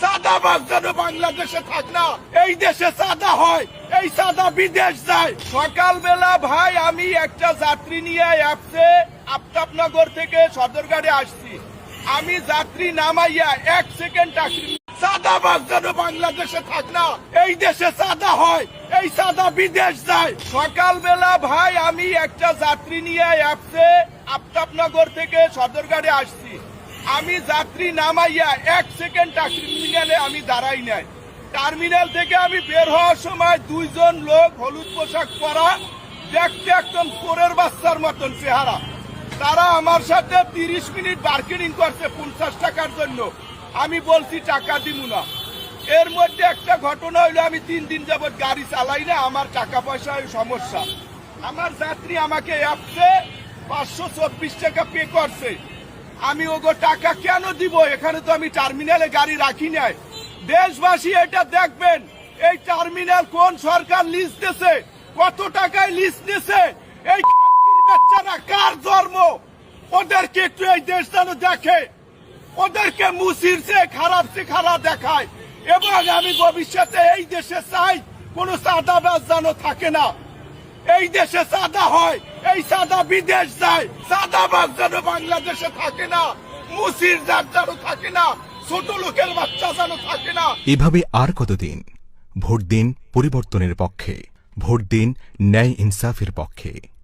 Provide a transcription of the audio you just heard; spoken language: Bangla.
চাঁদাবাজ যেন বাংলাদেশে থাক না। এই দেশে চাঁদা হয়, এই চাঁদা বিদেশ যায়। সকালবেলা ভাই আমি একটা যাত্রী নিয়ে অ্যাপসে আফতাবনগর থেকে সদরঘাটে আসছি। আমি যাত্রী নামাইয়া 1 সেকেন্ড চাঁদাবাজ যেন বাংলাদেশে থাক না। এই দেশে চাঁদা হয়, এই চাঁদা বিদেশ যায়। সকালবেলা ভাই আমি একটা যাত্রী নিয়ে অ্যাপসে আফতাবনগর থেকে সদরঘাটে আসছি। আমি যাত্রী নামাইয়া 1 সেকেন্ড টার্মিনালে আমি দাঁড়াই নাই। টার্মিনাল থেকে আমি বের হওয়ার সময় 2 জন লোক হলুদ পোশাক পরা, দেখতে একদম চোরের বাচ্চার মতন চেহারা। তারা আমার সাথে 30 মিনিট বার্গেনিং করছে 50 টাকার জন্য। আমি বলছি টাকা দিব না। এর মধ্যে একটা ঘটনা হইলো, আমি 3 দিন যাবত গাড়ি চালাই না, আমার টাকা পয়সার সমস্যা। আমার যাত্রী আমাকে অ্যাপসে 524 টাকা পে করছে। আমি ওগো টাকা কেন দিব? এখানে তো আমি টার্মিনালে গাড়ি রাখি নাই। দেশবাসী এটা দেখবেন, এই টার্মিনাল কোন সরকার লিজ দিয়েছে, কত টাকায় লিজ দিয়েছে, এই বাচ্চারা কার জন্ম, ওদেরকে একটু এই দেশ যেন দেখে, ওদেরকে মুসির চেয়ে খারাপ দেখায়। এবং আমি ভবিষ্যতে এই দেশে চাই কোন চাঁদাবাজ যেন থাকে না। এই দেশে চাঁদা হয়, এই চাঁদা বিদেশ যায়। চাঁদাবাজ যেন বাংলাদেশে থাকে না, মুসির যেন থাকে না, ছোট লোকের বাচ্চা যেন থাকে না। এভাবে আর কতদিন? ভোট দিন পরিবর্তনের পক্ষে, ভোট দিন ন্যায় ইনসাফের পক্ষে।